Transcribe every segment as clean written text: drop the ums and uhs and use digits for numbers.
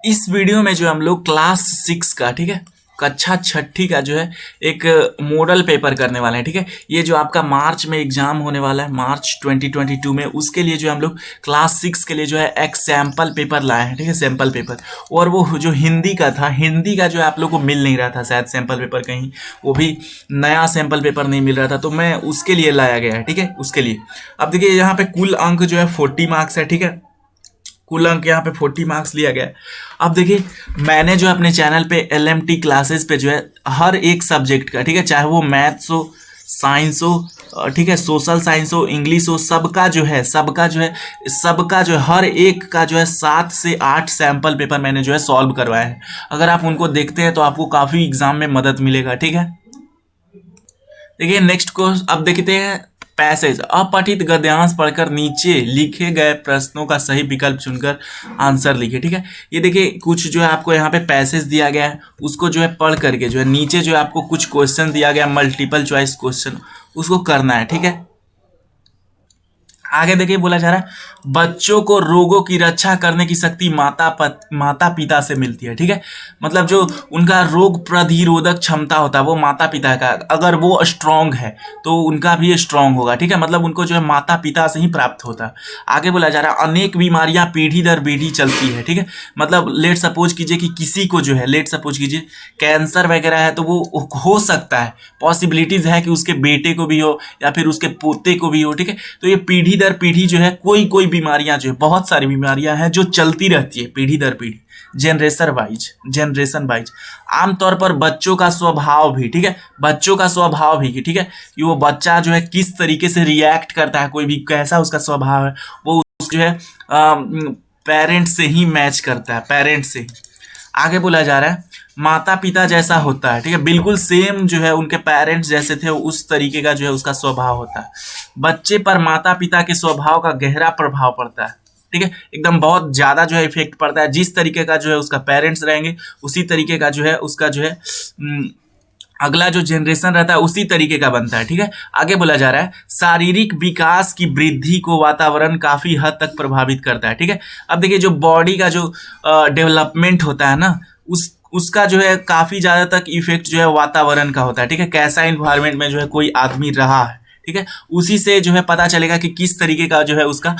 इस वीडियो में जो हम लोग क्लास 6 का, ठीक है, कक्षा छठी का जो है एक मॉडल पेपर करने वाले हैं। ठीक है, ये जो आपका मार्च में एग्जाम होने वाला है, मार्च 2022 में, उसके लिए जो हम लोग क्लास 6 के लिए जो है एक सैम्पल पेपर लाए हैं। ठीक है, सैम्पल पेपर। और वो जो हिंदी का था, हिंदी का जो है आप लोग को मिल नहीं रहा था शायद सैम्पल पेपर कहीं, वो भी नया सैम्पल पेपर नहीं मिल रहा था, तो मैं उसके लिए लाया गया है। ठीक है, उसके लिए अब देखिए यहाँ पे कुल अंक जो है 40 मार्क्स है। ठीक है, कुल अंक यहाँ पे 40 मार्क्स लिया गया है। अब देखिए, मैंने जो अपने चैनल पे LMT क्लासेस पे जो है हर एक सब्जेक्ट का, ठीक है, चाहे वो मैथ्स हो, साइंस हो, ठीक है, सोशल साइंस हो, इंग्लिश हो, सबका जो है हर एक का जो है 7 से 8 सैंपल पेपर मैंने जो है सॉल्व करवाए हैं। अगर आप उनको देखते हैं तो आपको काफ़ी एग्जाम में मदद मिलेगा। ठीक है, देखिए नेक्स्ट को अब देखते हैं। पैसेज अपठित गद्यांश पढ़कर नीचे लिखे गए प्रश्नों का सही विकल्प चुनकर आंसर लिखिए। ठीक है, ये देखिए कुछ जो है आपको यहाँ पे पैसेज दिया गया है, उसको जो है पढ़ करके जो है नीचे जो है आपको कुछ क्वेश्चन दिया गया, मल्टीपल चॉइस क्वेश्चन, उसको करना है। ठीक है, आगे देखिए बोला जा रहा है बच्चों को रोगों की रक्षा करने की शक्ति माता पिता से मिलती है। ठीक है, मतलब जो उनका रोग प्रतिरोधक क्षमता होता है वो माता पिता का, अगर वो स्ट्रांग है तो उनका भी स्ट्रांग होगा। ठीक है, मतलब उनको जो है माता पिता से ही प्राप्त होता है। आगे बोला जा रहा है अनेक बीमारियां पीढ़ी दर पीढ़ी चलती है। ठीक है, मतलब लेट सपोज कीजिए कि किसी को जो है, लेट सपोज कीजिए कैंसर वगैरह है, तो वो हो सकता है, पॉसिबिलिटीज है कि उसके बेटे को भी हो या फिर उसके पोते को भी हो। ठीक है, तो ये पीढ़ी दर पीढ़ी जो है कोई कोई बीमारियां जो है, बहुत सारी बीमारियां हैं जो चलती रहती है पीढ़ी दर पीढ़ी, जनरेशन वाइज। आमतौर पर बच्चों का स्वभाव भी, ठीक है, बच्चों का स्वभाव भी, ठीक है, कि वो बच्चा जो है किस तरीके से रिएक्ट करता है, कोई भी कैसा उसका स्वभाव है, वो जो है पेरेंट से ही मैच करता है, पेरेंट से। आगे बोला जा रहा है माता पिता जैसा होता है। ठीक है, बिल्कुल सेम जो है उनके पेरेंट्स जैसे थे उस तरीके का जो है उसका स्वभाव होता है। बच्चे पर माता पिता के स्वभाव का गहरा प्रभाव पड़ता है। ठीक है, एकदम बहुत ज्यादा जो है इफेक्ट पड़ता है। जिस तरीके का जो है उसका पेरेंट्स रहेंगे, उसी तरीके का जो है उसका जो है अगला जो जनरेशन रहता है उसी तरीके का बनता है। ठीक है, आगे बोला जा रहा है शारीरिक विकास की वृद्धि को वातावरण काफी हद तक प्रभावित करता है। ठीक है, अब देखिए जो बॉडी का जो डेवलपमेंट होता है ना, उसका जो है काफी ज्यादा तक इफेक्ट जो है वातावरण का होता है। ठीक है, कैसा इन्वायरमेंट में जो है कोई आदमी रहा है, ठीक है, उसी से जो है पता चलेगा कि किस तरीके का जो है उसका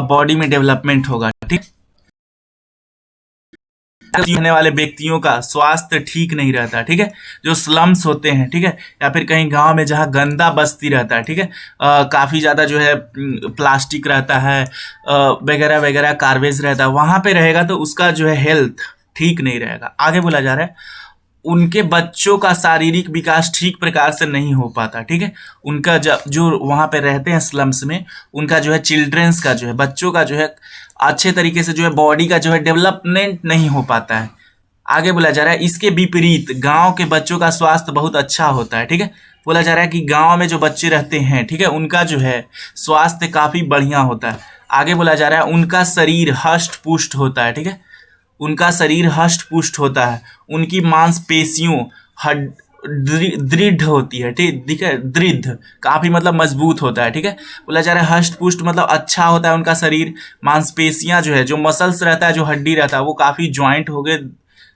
बॉडी में डेवलपमेंट होगा। ठीक, रहने वाले व्यक्तियों का स्वास्थ्य ठीक नहीं रहता। ठीक है, जो स्लम्स होते हैं, ठीक है, या फिर कहीं गांव में जहां गंदा बस्ती रहता है, ठीक है, काफी ज्यादा जो है प्लास्टिक रहता है, वगैरह वगैरह कार्बेज रहता है, वहां पे रहेगा तो उसका जो है हेल्थ ठीक नहीं रहेगा। आगे बोला जा रहा है उनके बच्चों का शारीरिक विकास ठीक प्रकार से नहीं हो पाता। ठीक है, उनका जो वहां पे रहते हैं स्लम्स में, उनका जो है चिल्ड्रंस का जो है, बच्चों का जो है अच्छे तरीके से जो है बॉडी का जो है डेवलपमेंट नहीं हो पाता है। आगे बोला जा रहा है इसके विपरीत गांव के बच्चों का स्वास्थ्य बहुत अच्छा होता है। ठीक है, बोला जा रहा है कि गांव में जो बच्चे रहते हैं, ठीक है, उनका जो है स्वास्थ्य काफी बढ़िया होता है। आगे बोला जा रहा है उनका शरीर हष्ट पुष्ट होता है। ठीक है, उनका शरीर हष्ट पुष्ट होता है, उनकी मांसपेशियों हड दृढ़ होती है। ठीक है, दृढ़ काफी मतलब मजबूत होता है। ठीक है, बोला जा रहा है हष्ट पुष्ट मतलब अच्छा होता है उनका शरीर, मांसपेशियां जो है, जो मसल्स रहता है, जो हड्डी रहता है, वो काफी ज्वाइंट हो गए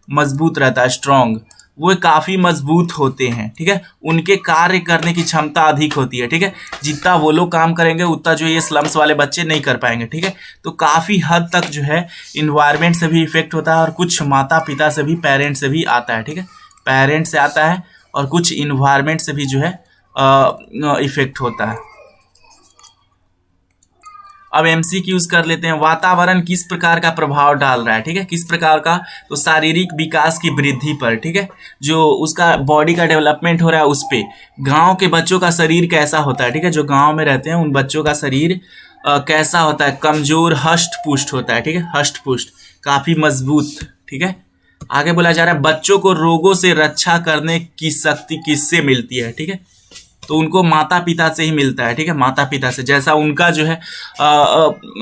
मजबूत रहता है, स्ट्रांग, वो काफी मजबूत होते हैं। ठीक है, उनके कार्य करने की क्षमता अधिक होती है। ठीक है, जितना वो लोग काम करेंगे उतना जो ये स्लम्स वाले बच्चे नहीं कर पाएंगे। ठीक है, तो काफी हद तक जो है इन्वायरमेंट से भी इफेक्ट होता है और कुछ माता पिता से भी, पेरेंट से भी आता है। ठीक है, पेरेंट से आता है और कुछ इन्वायरमेंट से भी जो है इफेक्ट होता है। अब MCQs कर लेते हैं। वातावरण किस प्रकार का प्रभाव डाल रहा है? ठीक है, किस प्रकार का? तो शारीरिक विकास की वृद्धि पर, ठीक है, जो उसका बॉडी का डेवलपमेंट हो रहा है उस पे। गांव के बच्चों का शरीर कैसा होता है? ठीक है, जो गांव में रहते हैं उन बच्चों का शरीर कैसा होता है? कमजोर, हष्ट पुष्ट होता है। ठीक है, हष्ट पुष्ट, काफी मजबूत। ठीक है, आगे बोला जा रहा है बच्चों को रोगों से रक्षा करने की शक्ति किससे मिलती है? ठीक है, तो उनको माता पिता से ही मिलता है। ठीक है, माता पिता से, जैसा उनका जो है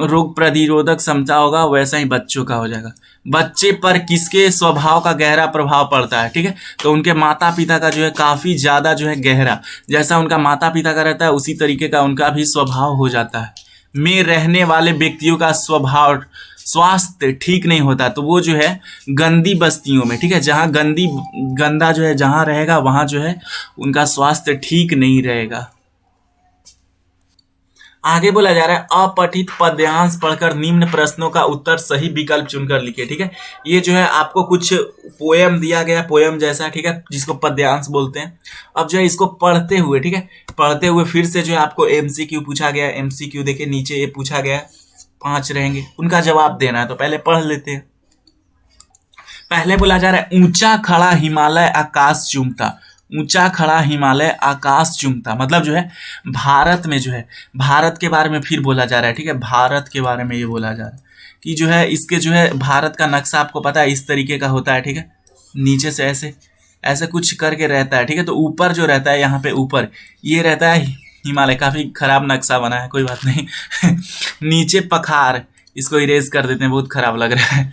रोग प्रतिरोधक क्षमता होगा वैसा ही बच्चों का हो जाएगा। बच्चे पर किसके स्वभाव का गहरा प्रभाव पड़ता है? ठीक है, तो उनके माता पिता का जो है काफी ज्यादा जो है गहरा, जैसा उनका माता पिता का रहता है उसी तरीके का उनका भी स्वभाव हो जाता है। में रहने वाले व्यक्तियों का स्वभाव स्वास्थ्य ठीक नहीं होता, तो वो जो है गंदी बस्तियों में, ठीक है, जहाँ गंदा जो है जहाँ रहेगा वहाँ जो है उनका स्वास्थ्य ठीक नहीं रहेगा। आगे बोला जा रहा है अपठित पद्यांश पढ़कर निम्न प्रश्नों का उत्तर सही विकल्प चुनकर लिखिए, ठीक है। ये जो है आपको कुछ पोयम दिया गया, पोयम जैसा, ठीक है, जिसको पद्यांश बोलते हैं। अब जो है इसको पढ़ते हुए, ठीक है, पढ़ते हुए फिर से जो है आपको एमसीक्यू पूछा गया। एमसीक्यू देखिए नीचे ये पूछा गया, 5 रहेंगे, उनका जवाब देना है, तो पहले पढ़ लेते हैं। पहले बोला जा रहा है ऊंचा खड़ा हिमालय आकाश चूमता। ऊंचा खड़ा हिमालय आकाश चूमता मतलब जो है भारत में जो है, भारत के बारे में फिर बोला जा रहा है, ठीक है, भारत के बारे में ये बोला जा रहा है कि जो है इसके जो है भारत का नक्शा आपको पता है इस तरीके का होता है, ठीक है, नीचे से ऐसे ऐसे कुछ करके रहता है, ठीक है। तो ऊपर जो रहता है यहाँ पे ऊपर ये रहता है हिमालय, काफी खराब नक्शा बना है, कोई बात नहीं नीचे पखार, इसको इरेज कर देते हैं, बहुत खराब लग रहा है।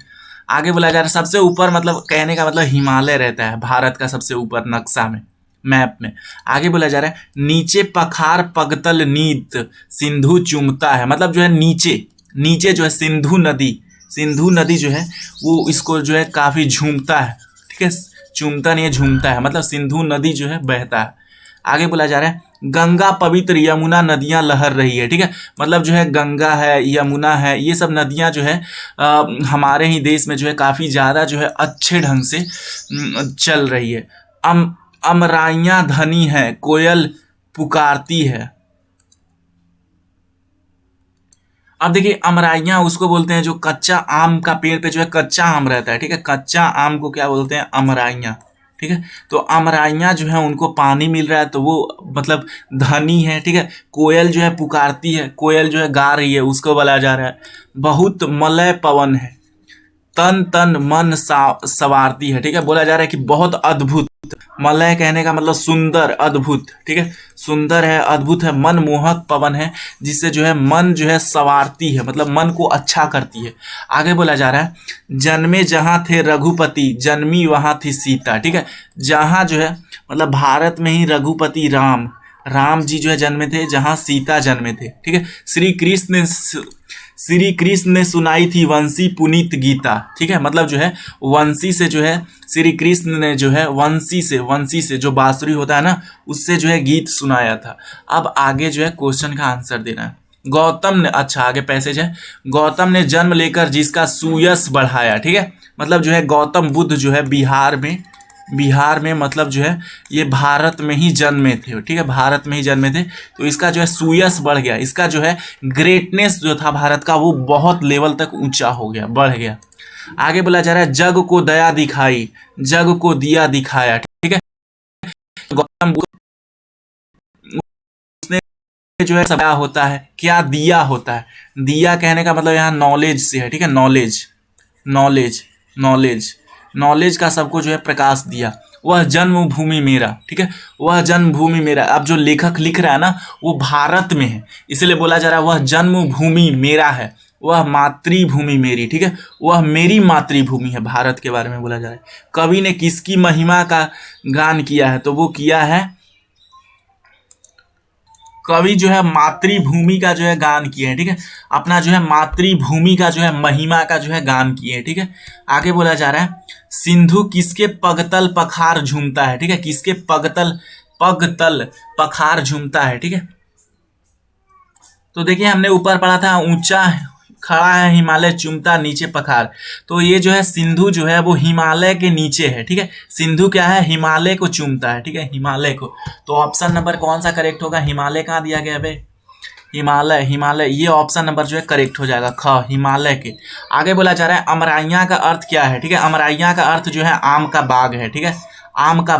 आगे बोला जा रहा है सबसे ऊपर, मतलब कहने का मतलब हिमालय रहता है भारत का सबसे ऊपर नक्शा में, मैप में। आगे बोला जा रहा है नीचे पखार पगतल नीत सिंधु चूमता है, मतलब जो है नीचे नीचे जो है सिंधु नदी जो है वो इसको जो है काफी झूमता है, ठीक है, चूमता नहीं है झूमता है, मतलब सिंधु नदी जो है बहता है। आगे बोला जा रहा है गंगा पवित्र यमुना नदियां लहर रही है, ठीक है, मतलब जो है गंगा है, यमुना है, ये सब नदियां जो है हमारे ही देश में जो है काफी ज्यादा जो है अच्छे ढंग से चल रही है। अमराइयां धनी है, कोयल पुकारती है। अब देखिए अमराइयां उसको बोलते हैं जो कच्चा आम का पेड़ पे जो है कच्चा आम रहता है, ठीक है, कच्चा आम को क्या बोलते हैं, अमराइयां, ठीक है। तो अमराइयां जो है उनको पानी मिल रहा है तो वो मतलब धनी है, ठीक है। कोयल जो है पुकारती है, कोयल जो है गा रही है, उसको बोला जा रहा है बहुत मलय पवन है, तन तन मन सवारती है, ठीक है, बोला जा रहा है कि बहुत अद्भुत, मलय कहने का मतलब सुंदर, अद्भुत, ठीक है, सुंदर है, अद्भुत है, मनमोहक पवन है, जिससे जो है मन जो है सवारती है, मतलब मन को अच्छा करती है। आगे बोला जा रहा है जन्मे जहां थे रघुपति जन्मी वहां थी सीता, ठीक है, जहां जो है मतलब भारत में ही रघुपति राम जी जो है जन्मे थे, जहां सीता जन्मे थे, ठीक है। श्री कृष्ण ने सुनाई थी वंशी पुनीत गीता, ठीक है, मतलब जो है वंशी से जो है श्री कृष्ण ने जो है वंशी से जो बांसुरी होता है ना उससे जो है गीत सुनाया था। अब आगे जो है क्वेश्चन का आंसर देना है। गौतम ने, अच्छा आगे पैसेज है, गौतम ने जन्म लेकर जिसका सुयश बढ़ाया, ठीक है, मतलब जो है गौतम बुद्ध जो है बिहार में मतलब जो है ये भारत में ही जन्मे थे, ठीक है, भारत में ही जन्मे थे, तो इसका जो है सुयश बढ़ गया, इसका जो है ग्रेटनेस जो था भारत का वो बहुत लेवल तक ऊंचा हो गया, बढ़ गया। आगे बोला जा रहा है जग को दया दिखाई जग को दिया दिखाया, ठीक है, गौतम बुद्ध उसने जो है क्या होता है, क्या दिया होता है, दिया कहने का मतलब यहाँ नॉलेज से है, ठीक है, नॉलेज का सबको जो है प्रकाश दिया। वह जन्मभूमि मेरा, ठीक है, वह जन्मभूमि मेरा, अब जो लेखक लिख रहा है ना वो भारत में है, इसलिए बोला जा रहा है वह जन्मभूमि मेरा है, वह मातृभूमि मेरी, ठीक है, वह मेरी मातृभूमि है, भारत के बारे में बोला जा रहा है। कवि ने किसकी महिमा का गान किया है, तो वो किया है, कवि जो है मातृभूमि का जो है गान किए हैं, ठीक है, अपना जो है मातृभूमि का जो है महिमा का जो है गान किए हैं, ठीक है। आगे बोला जा रहा है सिंधु किसके पगतल पखार झूमता है, ठीक है, किसके पगतल पखार झूमता है, ठीक है। तो देखिए हमने ऊपर पढ़ा था ऊंचा खड़ा है हिमालय चूमता नीचे पखार, तो ये जो है सिंधु जो है वो हिमालय के नीचे है, ठीक है, सिंधु क्या है, हिमालय को चूमता है, ठीक है, हिमालय को। तो ऑप्शन नंबर कौन सा करेक्ट होगा, हिमालय कहाँ दिया गया है, हिमालय, ये ऑप्शन नंबर जो है करेक्ट हो जाएगा, ख, हिमालय के। आगे बोला जा रहा है अमराइयां का अर्थ क्या है, ठीक है, अमराइयां का अर्थ जो है आम का बाग है, ठीक है, आम का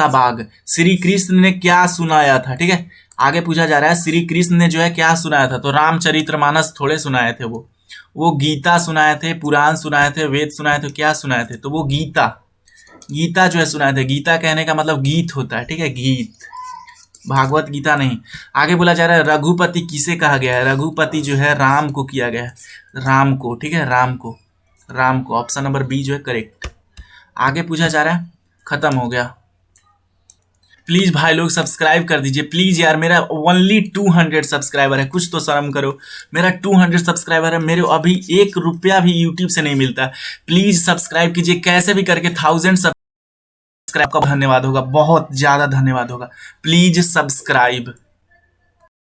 बाग। श्री कृष्ण ने क्या सुनाया था, ठीक है, आगे पूछा जा रहा है श्री कृष्ण ने जो है क्या सुनाया था, तो रामचरितमानस थोड़े सुनाए थे, वो गीता सुनाए थे, पुराण सुनाए थे, वेद सुनाए थे, क्या सुनाए थे, तो वो गीता जो है सुनाए थे। गीता कहने का मतलब गीत होता है, ठीक है, गीत, भागवत गीता नहीं। आगे बोला जा रहा है रघुपति किसे कहा गया है, रघुपति जो है राम को किया गया है, राम को, ठीक है, राम को, ऑप्शन नंबर बी जो है करेक्ट। आगे पूछा जा रहा है, खत्म हो गया। प्लीज़ भाई लोग सब्सक्राइब कर दीजिए प्लीज़ यार। मेरा ओनली 200 सब्सक्राइबर है, कुछ तो शर्म करो। मेरा 200 सब्सक्राइबर है, मेरे अभी 1 रुपया भी यूट्यूब से नहीं मिलता। प्लीज़ सब्सक्राइब कीजिए, कैसे भी करके 1000 सब्सक्राइब का धन्यवाद होगा, बहुत ज़्यादा धन्यवाद होगा। Please subscribe.